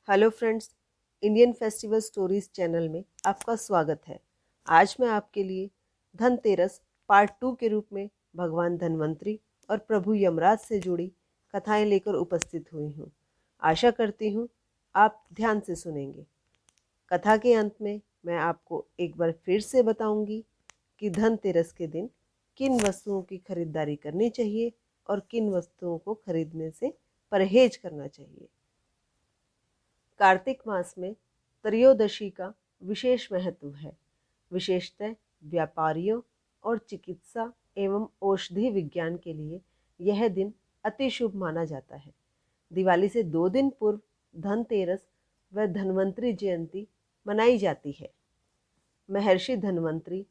Hello friends, Indian festival stories channel में आपका स्वागत है। आज मैं आपके लिए धनतेरस पार्ट 2 के रूप में भगवान धन्वंतरी और प्रभु यमराज से जुड़ी कथाएं लेकर उपस्थित हुई हूँ। आशा करती हूँ आप ध्यान से सुनेंगे। कथा के अंत में मैं आपको एक बार फिर से बताऊंगी कि धनतेरस के दिन किन वस्तुओं की खरीदारी करनी चाहिए और किन वस्तुओं को खरीदने से परहेज करना चाहिए। कार्तिक मास में त्रयोदशी का विशेष महत्व है। विशेषतः व्यापारियों और चिकित्सा एवं औषधि विज्ञान के लिए यह दिन अति शुभ माना जाता है। दिवाली से 2 दिन पूर्व धनतेरस व धन्वंतरी जयंती मनाई जाती है। महर्षि धन्वंतरी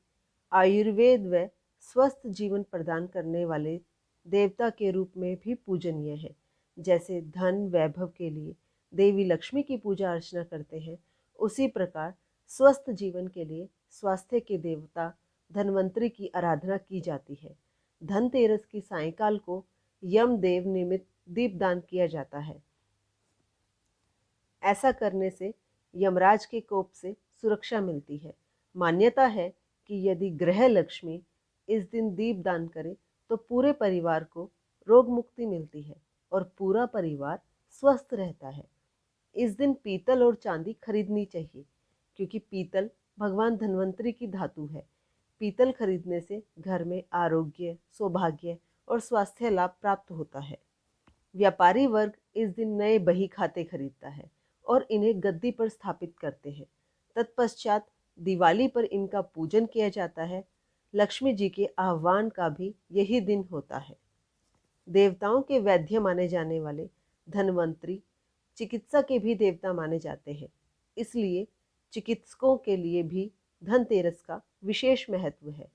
आयुर्वेद व स्वस्थ जीवन प्रदान करने वाले देवता के रूप में भी पूजनीय है। जैसे धन वैभव के लिए देवी लक्ष्मी की पूजा अर्चना करते हैं, उसी प्रकार स्वस्थ जीवन के लिए स्वास्थ्य के देवता धन्वंतरी की आराधना की जाती है। धनतेरस की सायंकाल को यमदेव निमित्त दीपदान किया जाता है। ऐसा करने से यमराज के कोप से सुरक्षा मिलती है। मान्यता है कि यदि ग्रह लक्ष्मी इस दिन दीपदान करे तो पूरे परिवार को रोग मुक्ति मिलती है और पूरा परिवार स्वस्थ रहता है। इस दिन पीतल और चांदी खरीदनी चाहिए, क्योंकि पीतल भगवान धन्वंतरी की धातु है। पीतल खरीदने से घर में आरोग्य, सौभाग्य और स्वास्थ्य लाभ प्राप्त होता है। व्यापारी वर्ग इस दिन नए बही खाते खरीदता है और इन्हें गद्दी पर स्थापित करते हैं। तत्पश्चात दिवाली पर इनका पूजन किया जाता है। लक्ष्मी जी के आह्वान का भी यही दिन होता है। देवताओं के वैद्य माने जाने वाले धन्वंतरी चिकित्सा के भी देवता माने जाते हैं। इसलिए चिकित्सकों के लिए भी धनतेरस का विशेष महत्व है।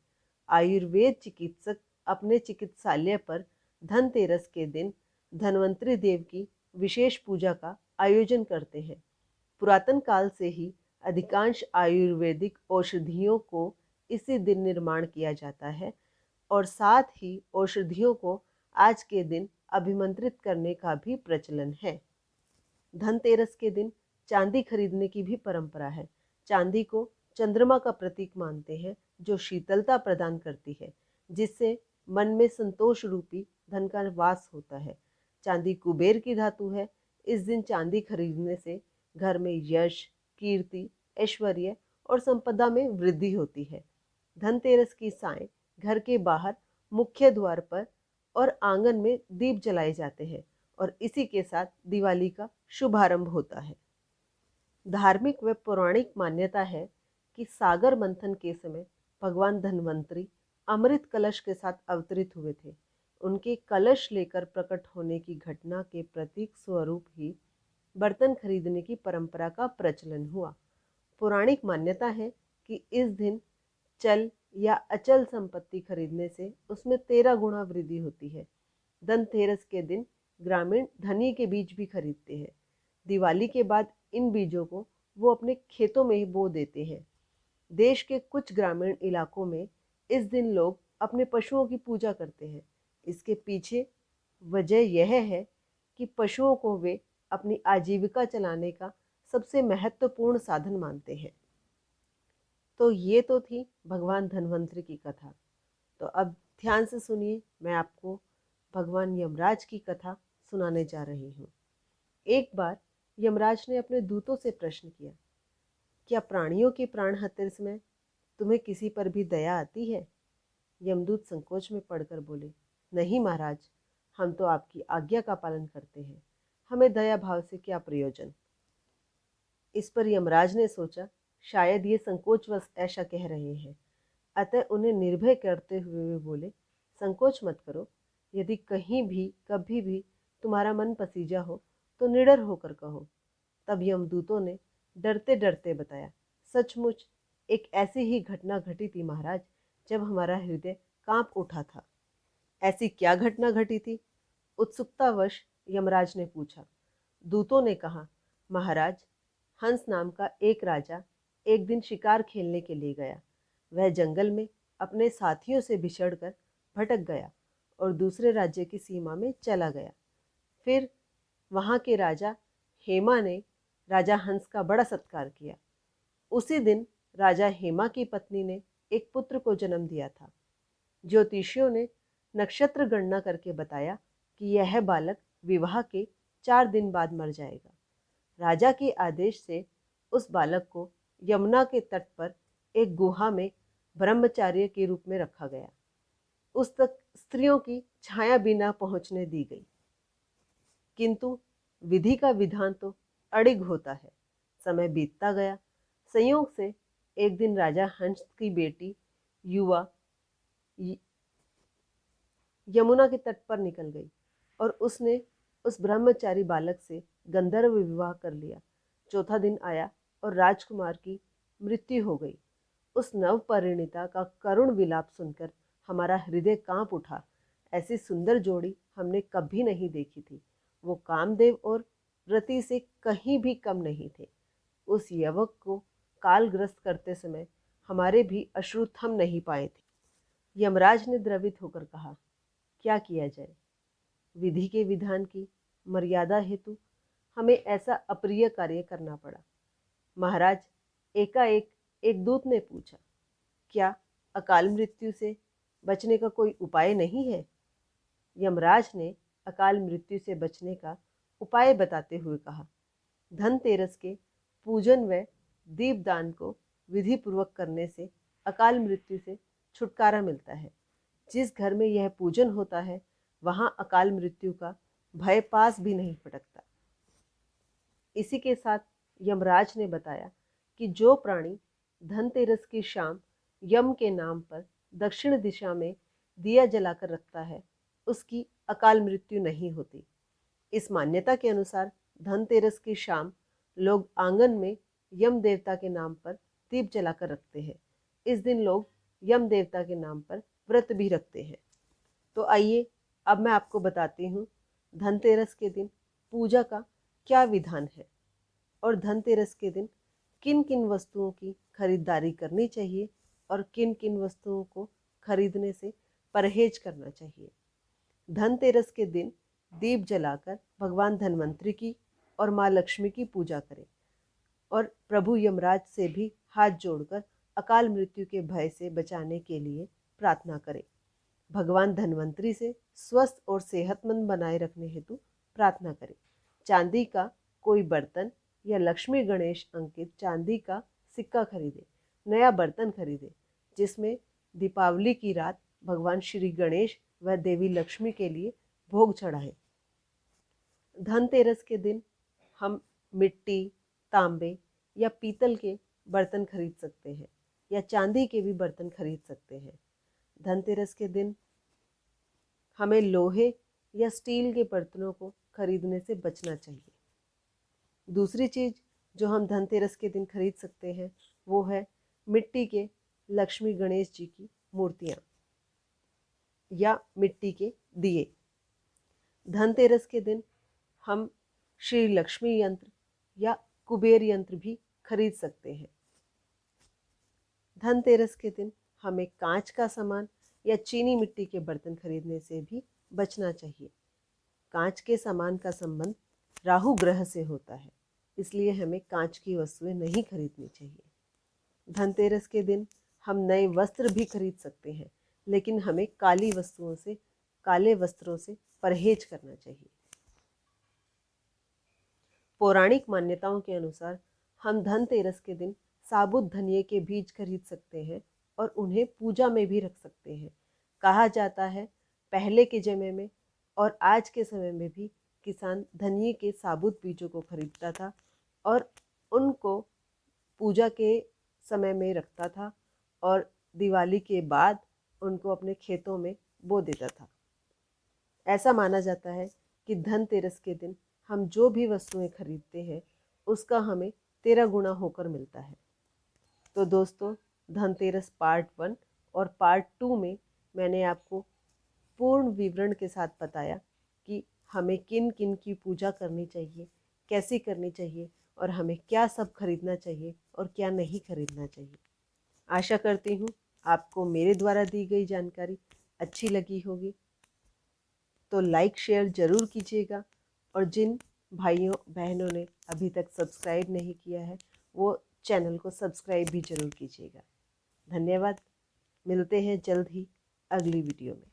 आयुर्वेद चिकित्सक अपने चिकित्सालय पर धनतेरस के दिन धन्वंतरी देव की विशेष पूजा का आयोजन करते हैं। पुरातन काल से ही अधिकांश आयुर्वेदिक औषधियों को इसी दिन निर्माण किया जाता है और साथ ही औषधियों को आज के दिन अभिमंत्रित करने का भी प्रचलन है। धनतेरस के दिन चांदी खरीदने की भी परंपरा है। चांदी को चंद्रमा का प्रतीक मानते हैं, जो शीतलता प्रदान करती है, जिससे मन में संतोष रूपी धन का वास होता है। चांदी कुबेर की धातु है। इस दिन चांदी खरीदने से घर में यश, कीर्ति, ऐश्वर्य और संपदा में वृद्धि होती है। धनतेरस की सायं घर के बाहर मुख्य द्वार पर और आंगन में दीप जलाए जाते हैं और इसी के साथ दिवाली का शुभारंभ होता है। धार्मिक व पौराणिक मान्यता है कि सागर मंथन के समय भगवान धन्वंतरी अमृत कलश के साथ अवतरित हुए थे। उनके कलश लेकर प्रकट होने की घटना के प्रतीक स्वरूप ही बर्तन खरीदने की परंपरा का प्रचलन हुआ। पौराणिक मान्यता है कि इस दिन चल या अचल संपत्ति खरीदने से उसमें 13 गुना वृद्धि होती है। धनतेरस के दिन ग्रामीण धनी के बीज भी खरीदते हैं। दिवाली के बाद इन बीजों को वो अपने खेतों में ही बो देते हैं। देश के कुछ ग्रामीण इलाकों में इस दिन लोग अपने पशुओं की पूजा करते हैं। इसके पीछे वजह यह है कि पशुओं को वे अपनी आजीविका चलाने का सबसे महत्वपूर्ण साधन मानते हैं। तो ये तो थी भगवान धन्वंतरी की कथा। तो अब ध्यान से सुनिए, मैं आपको भगवान यमराज की कथा सुनाने जा रही हूँ। एक बार यमराज ने अपने दूतों से प्रश्न किया, क्या प्राणियों के प्राण हत्या में तुम्हें किसी पर भी दया आती है? यमदूत संकोच में पड़कर बोले, नहीं महाराज, हम तो आपकी आज्ञा का पालन करते हैं, हमें दया भाव से क्या प्रयोजन। इस पर यमराज ने सोचा, शायद ये संकोचवश ऐसा कह रहे हैं, अतः उन्हें निर्भय करते हुए वे बोले, संकोच मत करो, यदि कहीं भी कभी भी तुम्हारा मन पसीजा हो तो निडर होकर कहो। तब यमदूतों ने डरते डरते बताया, सचमुच एक ऐसी ही घटना घटी थी महाराज, जब हमारा हृदय कांप उठा था। ऐसी क्या घटना घटी थी? उत्सुकतावश यमराज ने पूछा। दूतों ने कहा, महाराज, हंस नाम का एक राजा एक दिन शिकार खेलने के लिए गया। वह जंगल में अपने साथियों से बिछड़कर भटक गया और दूसरे राज्य की सीमा में चला गया। फिर वहाँ के राजा हेमा ने राजा हंस का बड़ा सत्कार किया। उसी दिन राजा हेमा की पत्नी ने एक पुत्र को जन्म दिया था। ज्योतिषियों ने नक्षत्र गणना करके बताया कि यह बालक विवाह के 4 दिन बाद मर जाएगा। राजा के आदेश से उस बालक को यमुना के तट पर एक गुहा में ब्रह्मचार्य के रूप में रखा गया। उस तक स्त्रियों की छाया भी न पहुंचने दी गई। किंतु विधि का विधान तो अड़िग होता है। समय बीतता गया। संयोग से एक दिन राजा हंस की बेटी युवा यमुना के तट पर निकल गई और उसने उस ब्रह्मचारी बालक से गंधर्व विवाह कर लिया। चौथा दिन आया और राजकुमार की मृत्यु हो गई। उस नव परिणीता का करुण विलाप सुनकर हमारा हृदय कांप उठा। ऐसी सुंदर जोड़ी हमने कभी नहीं देखी थी। वो कामदेव और रति से कहीं भी कम नहीं थे। उस युवक को कालग्रस्त करते समय हमारे भी अश्रु थम नहीं पाए थे। यमराज ने द्रवित होकर कहा, क्या किया जाए? विधि के विधान की मर्यादा हेतु हमें ऐसा अप्रिय कार्य करना पड़ा। महाराज, एकाएक एक दूत ने पूछा, क्या अकाल मृत्यु से बचने का कोई उपाय नहीं है? यमराज ने अकाल मृत्यु से बचने का उपाय बताते हुए कहा, धनतेरस के पूजन व दीपदान को विधि पूर्वक करने से अकाल मृत्यु से छुटकारा मिलता है। जिस घर में यह पूजन होता है वहां अकाल मृत्यु का भय पास भी नहीं फटकता। इसी के साथ यमराज ने बताया कि जो प्राणी धनतेरस की शाम यम के नाम पर दक्षिण दिशा में दिया जलाकर रखता है उसकी अकाल मृत्यु नहीं होती। इस मान्यता के अनुसार धनतेरस की शाम लोग आंगन में यम देवता के नाम पर दीप जलाकर रखते हैं। इस दिन लोग यम देवता के नाम पर व्रत भी रखते हैं। तो आइए अब मैं आपको बताती हूँ धनतेरस के दिन पूजा का क्या विधान है और धनतेरस के दिन किन किन वस्तुओं की खरीदारी करनी चाहिए और किन किन वस्तुओं को खरीदने से परहेज करना चाहिए। धनतेरस के दिन दीप जलाकर भगवान धन्वंतरी की और माँ लक्ष्मी की पूजा करें और प्रभु यमराज से भी हाथ जोड़कर अकाल मृत्यु के भय से बचाने के लिए प्रार्थना करें। भगवान धन्वंतरी से स्वस्थ और सेहतमंद बनाए रखने हेतु प्रार्थना करें। चांदी का कोई बर्तन या लक्ष्मी गणेश अंकित चांदी का सिक्का खरीदे। नया बर्तन खरीदे जिसमें दीपावली की रात भगवान श्री गणेश व देवी लक्ष्मी के लिए भोग चढ़ाए। धनतेरस के दिन हम मिट्टी, तांबे या पीतल के बर्तन खरीद सकते हैं या चांदी के भी बर्तन खरीद सकते हैं। धनतेरस के दिन हमें लोहे या स्टील के बर्तनों को खरीदने से बचना चाहिए। दूसरी चीज़ जो हम धनतेरस के दिन खरीद सकते हैं वो है मिट्टी के लक्ष्मी गणेश जी की मूर्तियाँ या मिट्टी के दिए। धनतेरस के दिन हम श्री लक्ष्मी यंत्र या कुबेर यंत्र भी खरीद सकते हैं। धनतेरस के दिन हमें कांच का सामान या चीनी मिट्टी के बर्तन खरीदने से भी बचना चाहिए। कांच के सामान का संबंध राहु ग्रह से होता है, इसलिए हमें कांच की वस्तुएं नहीं खरीदनी चाहिए। धनतेरस के दिन हम नए वस्त्र भी खरीद सकते हैं, लेकिन हमें काले वस्त्रों से परहेज करना चाहिए। पौराणिक मान्यताओं के अनुसार हम धनतेरस के दिन साबुत धनिये के बीज खरीद सकते हैं और उन्हें पूजा में भी रख सकते हैं। कहा जाता है पहले के समय में और आज के समय में भी किसान धनिये के साबुत बीजों को खरीदता था और उनको पूजा के समय में रखता था और दिवाली के बाद उनको अपने खेतों में बो देता था। ऐसा माना जाता है कि धनतेरस के दिन हम जो भी वस्तुएं खरीदते हैं उसका हमें 13 गुना होकर मिलता है। तो दोस्तों, धनतेरस पार्ट 1 और पार्ट 2 में मैंने आपको पूर्ण विवरण के साथ बताया कि हमें किन किन की पूजा करनी चाहिए, कैसी करनी चाहिए और हमें क्या सब खरीदना चाहिए और क्या नहीं खरीदना चाहिए। आशा करती हूँ आपको मेरे द्वारा दी गई जानकारी अच्छी लगी होगी। तो लाइक शेयर ज़रूर कीजिएगा और जिन भाइयों बहनों ने अभी तक सब्सक्राइब नहीं किया है वो चैनल को सब्सक्राइब भी ज़रूर कीजिएगा। धन्यवाद। मिलते हैं जल्द ही अगली वीडियो में।